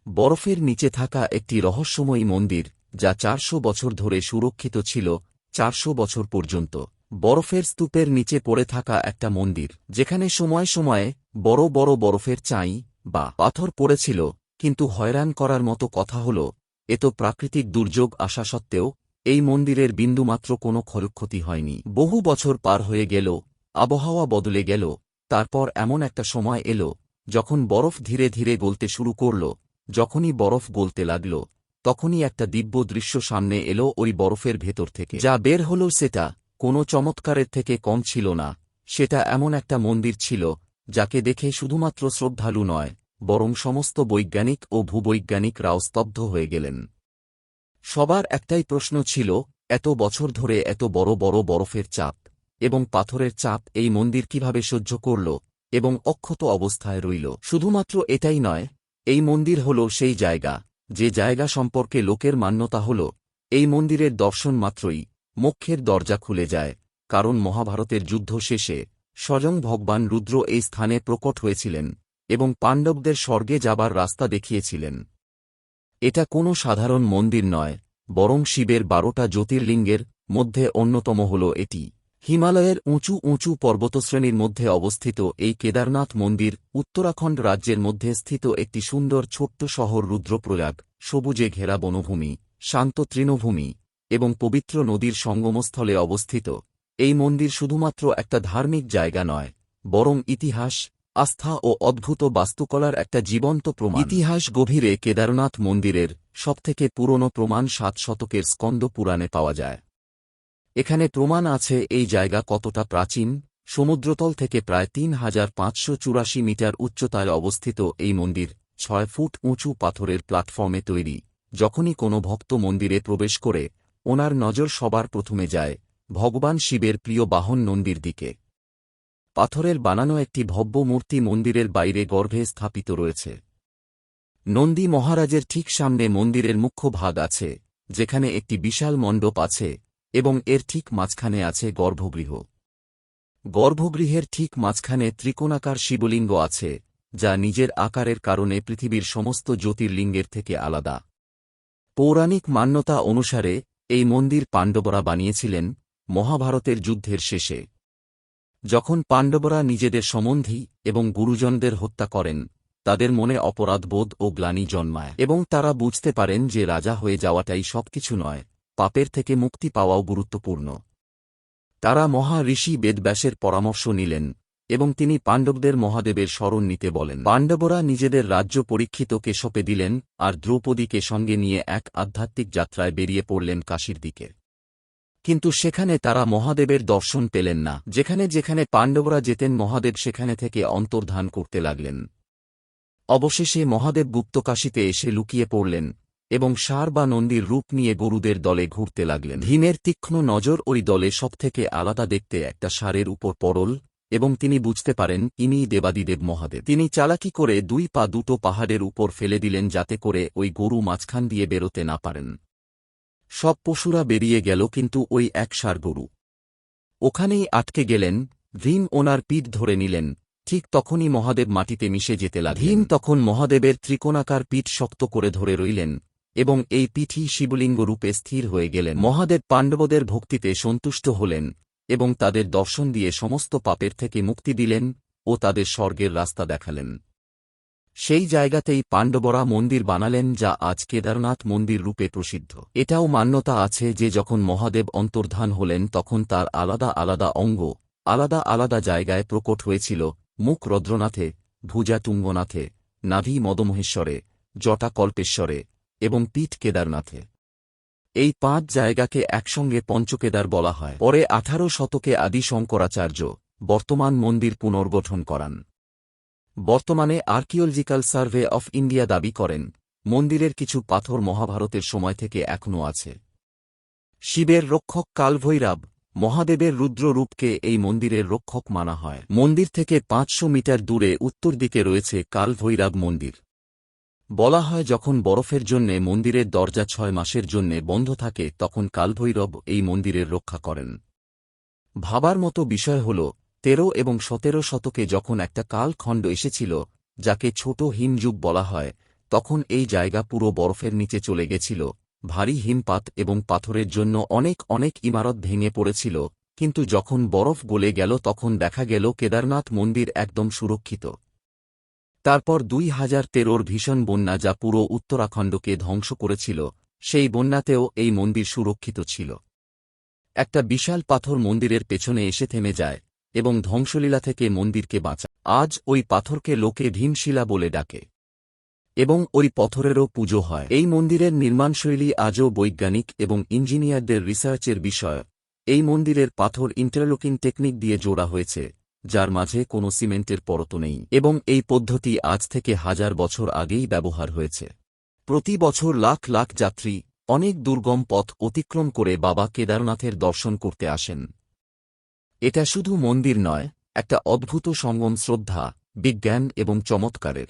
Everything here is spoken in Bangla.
বরফের নিচে থাকা একটি রহস্যময়ী মন্দির যা ৪০০ বছর ধরে সুরক্ষিত ছিল, ৪০০ বছর পর্যন্ত। বরফের স্তূপের নিচে পড়ে থাকা একটা মন্দির, যেখানে সময়ে সময়ে বড় বড় বরফের চাই বা পাথর পড়েছিল। কিন্তু হয়রান করার মতো কথা হল, এত প্রাকৃতিক দুর্যোগ আসা সত্ত্বেও এই মন্দিরের বিন্দুমাত্র কোনো ক্ষয়ক্ষতি হয়নি। বহু বছর পার হয়ে গেল, আবহাওয়া বদলে গেল, তারপর এমন একটা সময় এলো যখন বরফ ধীরে ধীরে গলতে শুরু করল। যখনই বরফ গলতে লাগল, তখনই একটা দিব্য দৃশ্য সামনে এলো ওই বরফের ভেতর থেকে। যা বের হল সেটা কোনো চমৎকারের থেকে কম ছিল না। সেটা এমন একটা মন্দির ছিল যাকে দেখে শুধুমাত্র শ্রদ্ধালু নয়, বরং সমস্ত বৈজ্ঞানিক ও ভূবৈজ্ঞানিকরাও স্তব্ধ হয়ে গেলেন। সবার একটাই প্রশ্ন ছিল, এত বছর ধরে এত বড় বড় বরফের চাপ এবং পাথরের চাপ এই মন্দির কিভাবে সহ্য করল এবং অক্ষত অবস্থায় রইল? শুধুমাত্র এটাই নয়, এই মন্দির হল সেই জায়গা, যে জায়গা সম্পর্কে লোকের মান্যতা হল এই মন্দিরের দর্শন মাত্রই মোক্ষের দরজা খুলে যায়। কারণ মহাভারতের যুদ্ধ শেষে স্বয়ং ভগবান রুদ্র এই স্থানে প্রকট হয়েছিলেন এবং পাণ্ডবদের স্বর্গে যাবার রাস্তা দেখিয়েছিলেন। এটা কোনো সাধারণ মন্দির নয়, বরং শিবের ১২টা জ্যোতির্লিঙ্গের মধ্যে অন্যতম হল এটি। হিমালয়ের উঁচু উঁচু পর্বতশ্রেণীর মধ্যে অবস্থিত এই কেদারনাথ মন্দির উত্তরাখণ্ড রাজ্যের মধ্যে স্থিত একটি সুন্দর ছোট্ট শহর রুদ্রপ্রয়াগ, সবুজে ঘেরা বনভূমি, শান্ত তৃণভূমি এবং পবিত্র নদীর সঙ্গমস্থলে অবস্থিত। এই মন্দির শুধুমাত্র একটা ধার্মিক জায়গা নয়, বরং ইতিহাস, আস্থা ও অদ্ভুত বাস্তুকলার একটা জীবন্ত প্রমাণ। ইতিহাস গভীরে কেদারনাথ মন্দিরের সবথেকে পুরনো প্রমাণ ৭ শতকের স্কন্দ পুরাণে পাওয়া যায়। এখানে প্রমাণ আছে এই জায়গা কতটা প্রাচীন। সমুদ্রতল থেকে প্রায় ৩৫৮৪ মিটার উচ্চতায় অবস্থিত এই মন্দির ৬ ফুট উঁচু পাথরের প্ল্যাটফর্মে তৈরি। যখনই কোনো ভক্ত মন্দিরে প্রবেশ করে, ওনার নজর সবার প্রথমে যায় ভগবান শিবের প্রিয় বাহন নন্দীর দিকে। পাথরের বানানো একটি ভব্য মূর্তি মন্দিরের বাইরে গর্ভে স্থাপিত রয়েছে। নন্দী মহারাজের ঠিক সামনে মন্দিরের মুখ্য ভাগ আছে, যেখানে একটি বিশাল মণ্ডপ আছে এবং এর ঠিক মাঝখানে আছে গর্ভগৃহ। গর্ভগৃহের ঠিক মাঝখানে ত্রিকোণাকার শিবলিঙ্গ আছে, যা নিজের আকারের কারণে পৃথিবীর সমস্ত জ্যোতির্লিঙ্গের থেকে আলাদা। পৌরাণিক মান্যতা অনুসারে এই মন্দির পাণ্ডবরা বানিয়েছিলেন মহাভারতের যুদ্ধের শেষে। যখন পাণ্ডবরা নিজেদের সম্বন্ধী এবং গুরুজনদের হত্যা করেন, তাদের মনে অপরাধবোধ ও গ্লানি জন্মায় এবং তারা বুঝতে পারেন যে রাজা হয়ে যাওয়াটাই সবকিছু নয়, পাপের থেকে মুক্তি পাওয়াও গুরুত্বপূর্ণ। তারা মহা ঋষি বেদব্যাসের পরামর্শ নিলেন এবং তিনি পাণ্ডবদের মহাদেবের শরণ নিতে বলেন। পাণ্ডবরা নিজেদের রাজ্য পরীক্ষিতকে সঁপে দিলেন আর দ্রৌপদীকে সঙ্গে নিয়ে এক আধ্যাত্মিক যাত্রায় বেরিয়ে পড়লেন কাশীর দিকে। কিন্তু সেখানে তারা মহাদেবের দর্শন পেলেন না। যেখানে যেখানে পাণ্ডবরা যেতেন, মহাদেব সেখানে থেকে অন্তর্ধান করতে লাগলেন। অবশেষে মহাদেব গুপ্তকাশীতে এসে লুকিয়ে পড়লেন এবং ষাঁড় বা নন্দীর রূপ নিয়ে গরুদের দলে ঘুরতে লাগলেন। ভীমের তীক্ষ্ণ নজর ওই দলে সবথেকে আলাদা দেখতে একটা ষাঁড়ের উপর পড়ল এবং তিনি বুঝতে পারেন ইনিই দেবাদিদেব মহাদেব। তিনি চালাকি করে ২ পা দুটো পাহাড়ের উপর ফেলে দিলেন, যাতে করে ওই গরু মাঝখান দিয়ে বেরোতে না পারেন। সব পশুরা বেরিয়ে গেল, কিন্তু ওই এক ষাঁড় গরু ওখানেই আটকে গেলেন। ভীম ওনার পিঠ ধরে নিলেন। ঠিক তখনই মহাদেব মাটিতে মিশে যেতে লাগলেন। ভীম তখন মহাদেবের ত্রিকোণাকার পিঠ শক্ত করে ধরে রইলেন এবং এই পিঠই শিবলিঙ্গ রূপে স্থির হয়ে গেলেন। মহাদেব পাণ্ডবদের ভক্তিতে সন্তুষ্ট হলেন এবং তাদের দর্শন দিয়ে সমস্ত পাপের থেকে মুক্তি দিলেন ও তাদের স্বর্গের রাস্তা দেখালেন। সেই জায়গাতেই পাণ্ডবরা মন্দির বানালেন, যা আজ কেদারনাথ মন্দির রূপে প্রসিদ্ধ। এটাও মান্যতা আছে যে যখন মহাদেব অন্তর্ধান হলেন, তখন তার আলাদা আলাদা অঙ্গ আলাদা আলাদা জায়গায় প্রকট হয়েছিল। মুখ রদ্রনাথে, ভুজা তুঙ্গনাথে, নাভি মদমহেশ্বরে, জটা কল্পেশ্বরে এবং পিঠ কেদারনাথে। এই ৫ জায়গাকে একসঙ্গে পঞ্চকেদার বলা হয়। পরে ১৮ শতকে আদি শঙ্করাচার্য বর্তমান মন্দির পুনর্গঠন করান। বর্তমানে আর্কিওলজিক্যাল সার্ভে অফ ইন্ডিয়া দাবি করেন মন্দিরের কিছু পাথর মহাভারতের সময় থেকে এখনও আছে। শিবের রক্ষক কালভৈরব, মহাদেবের রুদ্র রূপকে এই মন্দিরের রক্ষক মানা হয়। মন্দির থেকে ৫০০ মিটার দূরে উত্তর দিকে রয়েছে কালভৈরব মন্দির। বলা হয় যখন বরফের জন্যে মন্দিরের দরজা ৬ মাসের জন্যে বন্ধ থাকে, তখন কালভৈরব এই মন্দিরের রক্ষা করেন। ভাবার মতো বিষয় হল ১৩ এবং ১৭ শতকে যখন একটা কালখণ্ড এসেছিল, যাকে ছোট হিমযুগ বলা হয়, তখন এই জায়গা পুরো বরফের নিচে চলে গেছিল, ভারী হিমপাত এবং পাথরের জন্য অনেক অনেক ইমারত ভেঙে পড়েছিল, কিন্তু যখন বরফ গলে গেল তখন দেখা গেল কেদারনাথ মন্দির একদম সুরক্ষিত। তারপর 2013 ভীষণ বন্যা যা পুরো উত্তরাখণ্ডকে ধ্বংস করেছিল, সেই বন্যাতেও এই মন্দির সুরক্ষিত ছিল। একটা বিশাল পাথর মন্দিরের পেছনে এসে থেমে যায় এবং ধ্বংসলীলা থেকে মন্দিরকে বাঁচায়। আজ ওই পাথরকে লোকে ভীমশিলা বলে ডাকে এবং ওই পাথরেরও পুজো হয়। এই মন্দিরের নির্মাণশৈলী আজও বৈজ্ঞানিক এবং ইঞ্জিনিয়ারদের রিসার্চের বিষয়। এই মন্দিরের পাথর ইন্টারলকিং টেকনিক দিয়ে জোড়া হয়েছে, যার মাঝে কোনো সিমেন্টের পরত নেই, এবং এই পদ্ধতি আজ থেকে 1000 বছর আগেই ব্যবহার হয়েছে। প্রতি বছর লাখ লাখ যাত্রী অনেক দুর্গম পথ অতিক্রম করে বাবা কেদারনাথের দর্শন করতে আসেন। এটা শুধু মন্দির নয়, একটা অদ্ভুত সঙ্গম শ্রদ্ধা, বিজ্ঞান এবং চমৎকারের।